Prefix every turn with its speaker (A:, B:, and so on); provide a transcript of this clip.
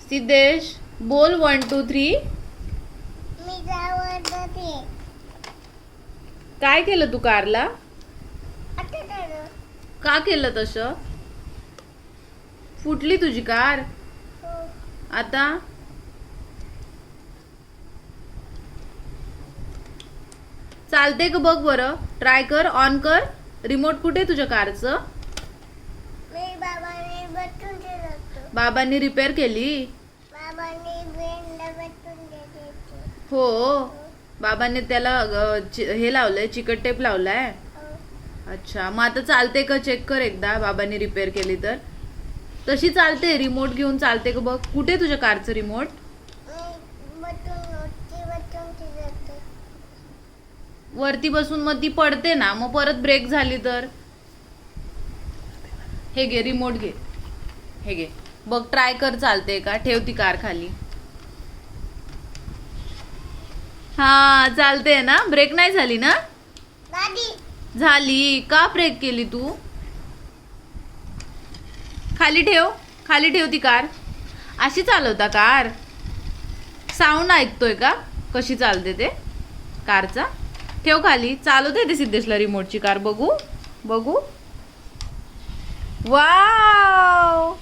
A: सिद्धेश बोल 1 2 3.
B: मी जावडते.
A: काय केलं तू कारला?
B: आता झालं.
A: का केलं तसं? फुटली तुझी कार.
B: हो.
A: आता चालते का बघ बरं. ट्राय कर. ऑन कर. रिमोट कुठे तुझ्या कारचं?
B: मी बाबाने बटून दिलं.
A: बाबांनी रिपेअर केली.
B: बाबाने बेंडला बटून दिले.
A: हो. बाबांनी त्याला हे लावलंय, चिकट टेप लावलाय. अच्छा, मग आता चालते का चेक कर एकदा. बाबांनी रिपेअर केली तर तशी चालते. रिमोट घेऊन चालते का बघ. कुठे तुझ्या कारचं रिमोट? वरती बसून मग ती पडते ना, मग परत ब्रेक झाली तर. हे घे रिमोट घे. हे घे बघ, ट्राय कर चालते का. ठेव ती कार खाली. हा चालते ना. ब्रेक नाही झाली ना? झाली. का ब्रेक केली तू? खाली ठेव. खाली ठेव ती कार. अशी चालवता कार? साऊंड ऐकतोय का कशी चालते ते कारचा? ठेव खाली. चालू दे ते सिद्धेशला रिमोटची कार. बघू बघू. वाव.